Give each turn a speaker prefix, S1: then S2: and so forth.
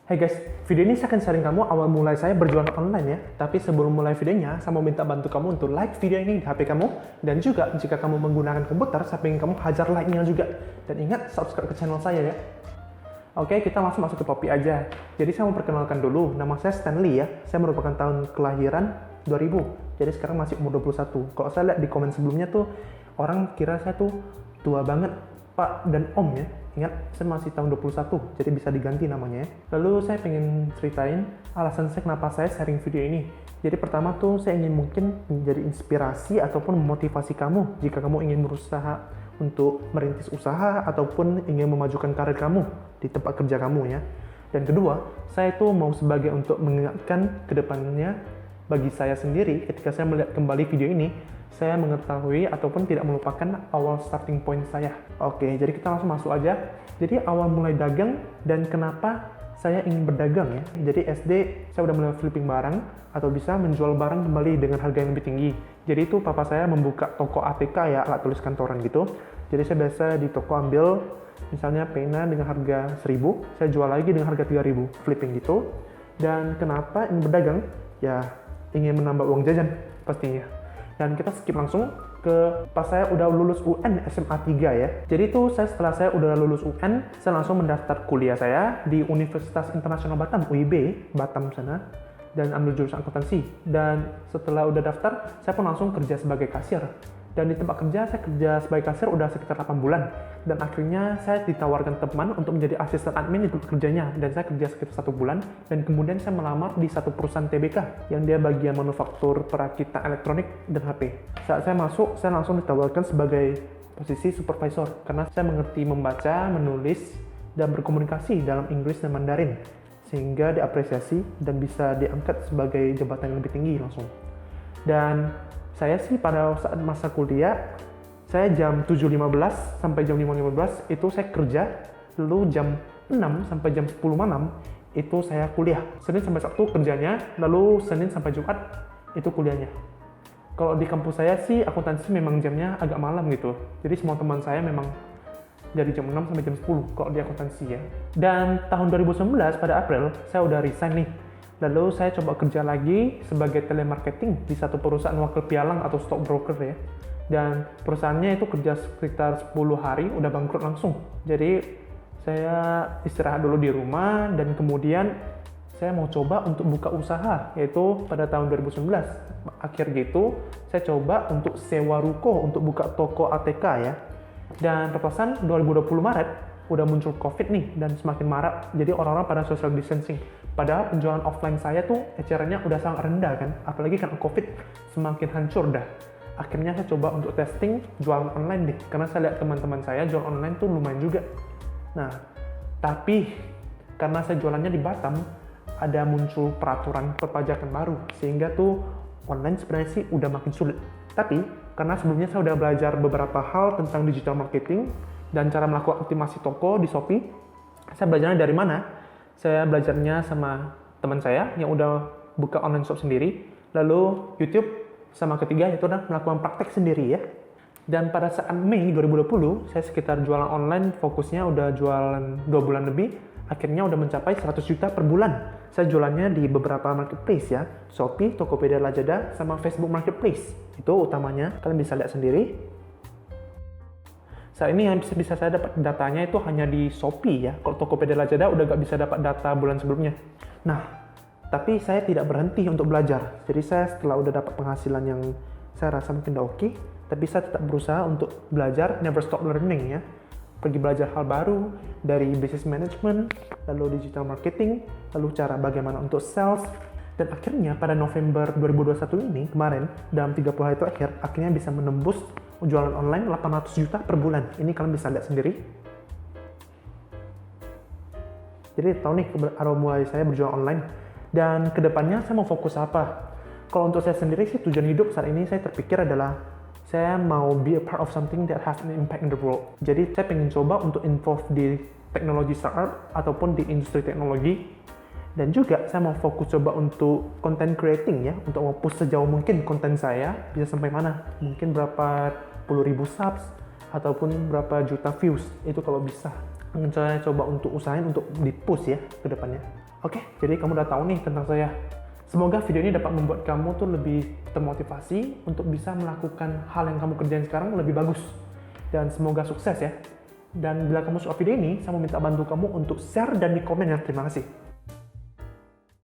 S1: Hey guys, video ini saya akan sharing kamu awal mulai saya berjualan online ya. Tapi sebelum mulai videonya, saya mau minta bantu kamu untuk like video ini di HP kamu. Dan juga jika kamu menggunakan komputer, saya ingin kamu hajar like-nya juga. Dan ingat, subscribe ke channel saya ya. Oke, kita langsung masuk ke topik aja. Jadi saya mau perkenalkan dulu, nama saya Stanley ya. Saya merupakan tahun kelahiran 2000. Jadi sekarang masih umur 21. Kalau saya lihat di komen sebelumnya tuh, orang kira saya tuh tua banget, Pak dan Om ya. Ingat, saya masih tahun 21, jadi bisa diganti namanya ya. Lalu saya pengen ceritain alasan saya kenapa saya sharing video ini. Jadi pertama tuh saya ingin mungkin menjadi inspirasi ataupun memotivasi kamu jika kamu ingin berusaha untuk merintis usaha ataupun ingin memajukan karir kamu di tempat kerja kamu ya. Dan kedua, saya tuh mau sebagai untuk mengingatkan ke depannya bagi saya sendiri ketika saya melihat kembali video ini, saya mengetahui ataupun tidak melupakan awal starting point saya. Oke, jadi kita langsung masuk aja. Jadi awal mulai dagang dan kenapa saya ingin berdagang ya. Jadi SD saya udah mulai flipping barang atau bisa menjual barang kembali dengan harga yang lebih tinggi. Jadi itu papa saya membuka toko ATK ya, alat tulis kantoran gitu. Jadi saya biasa di toko ambil misalnya pena dengan harga 1000, saya jual lagi dengan harga 3000, flipping gitu. Dan kenapa ingin berdagang? Ya, ingin menambah uang jajan pastinya. Dan kita skip langsung ke pas saya udah lulus UN SMA 3 ya. Jadi itu setelah saya udah lulus UN, saya langsung mendaftar kuliah saya di Universitas Internasional Batam, UIB, Batam sana, dan ambil jurusan akuntansi. Dan setelah udah daftar, saya pun langsung kerja sebagai kasir. Dan di tempat kerja, saya kerja sebagai kasir udah sekitar 8 bulan. Dan akhirnya saya ditawarkan teman untuk menjadi asisten admin di tempat kerjanya. Dan saya kerja sekitar 1 bulan. Dan kemudian saya melamar di satu perusahaan TBK, yang dia bagian manufaktur perakitan elektronik dan HP. Saat saya masuk, saya langsung ditawarkan sebagai posisi supervisor. Karena saya mengerti membaca, menulis, dan berkomunikasi dalam Inggris dan Mandarin. Sehingga diapresiasi dan bisa diangkat sebagai jabatan yang lebih tinggi langsung. Dan saya sih pada saat masa kuliah, saya jam 7.15 sampai jam 5.15 itu saya kerja, lalu jam 6 sampai jam 10 malam itu saya kuliah. Senin sampai Sabtu kerjanya, lalu Senin sampai Jumat itu kuliahnya. Kalau di kampus saya sih akuntansi memang jamnya agak malam gitu. Jadi semua teman saya memang dari jam 6 sampai jam 10 kalau di akuntansi ya. Dan tahun 2019 pada April saya udah resign nih. Lalu saya coba kerja lagi sebagai telemarketing di satu perusahaan wakil pialang atau stockbroker ya. Dan perusahaannya itu kerja sekitar 10 hari udah bangkrut langsung. Jadi saya istirahat dulu di rumah dan kemudian saya mau coba untuk buka usaha, yaitu pada tahun 2019. Akhir gitu saya coba untuk sewa ruko untuk buka toko ATK ya. Dan perpasan 2020 Maret udah muncul COVID nih dan semakin marak. Jadi orang-orang pada social distancing. Padahal penjualan offline saya tuh ecerannya udah sangat rendah kan. Apalagi karena COVID semakin hancur dah. Akhirnya saya coba untuk testing jualan online deh. Karena saya lihat teman-teman saya jual online tuh lumayan juga. Nah, tapi karena saya jualannya di Batam, ada muncul peraturan perpajakan baru. Sehingga tuh online sebenarnya sih udah makin sulit. Tapi karena sebelumnya saya udah belajar beberapa hal tentang digital marketing dan cara melakukan optimasi toko di Shopee. Saya belajarnya dari mana? Saya belajarnya sama teman saya yang udah buka online shop sendiri. Lalu YouTube sama ketiga itu udah melakukan praktek sendiri ya. Dan pada saat Mei 2020, saya sekitar jualan online, fokusnya udah jualan 2 bulan lebih. Akhirnya udah mencapai 100 juta per bulan. Saya jualannya di beberapa marketplace ya. Shopee, Tokopedia, Lazada, sama Facebook Marketplace. Itu utamanya, kalian bisa lihat sendiri. Saat ini yang bisa saya dapat datanya itu hanya di Shopee ya. Kalau Tokopedia Lazada udah gak bisa dapat data bulan sebelumnya. Nah, tapi saya tidak berhenti untuk belajar. Jadi saya setelah udah dapat penghasilan yang saya rasa mungkin udah oke, tapi saya tetap berusaha untuk belajar, never stop learning ya. Pergi belajar hal baru dari business management, lalu digital marketing, lalu cara bagaimana untuk sales. Dan akhirnya pada November 2021 ini kemarin, dalam 30 hari terakhir, akhirnya bisa menembus jualan online 800 juta per bulan. Ini kalian bisa lihat sendiri. Jadi tahu nih awal mulai saya berjualan online. Dan kedepannya saya mau fokus apa? Kalau untuk saya sendiri sih tujuan hidup saat ini saya terpikir adalah saya mau be a part of something that has an impact in the world. Jadi saya pengen coba untuk involve di teknologi startup ataupun di industri teknologi. Dan juga saya mau fokus coba untuk content creating ya, untuk mau push sejauh mungkin konten saya bisa sampai mana, mungkin berapa puluh ribu subs ataupun berapa juta views, itu kalau bisa. Saya coba untuk usahain untuk di push ya ke depannya. Oke, jadi kamu udah tahu nih tentang saya. Semoga video ini dapat membuat kamu tuh lebih termotivasi untuk bisa melakukan hal yang kamu kerjain sekarang lebih bagus. Dan semoga sukses ya. Dan bila kamu suka video ini, saya mau minta bantu kamu untuk share dan di komen ya. Terima kasih.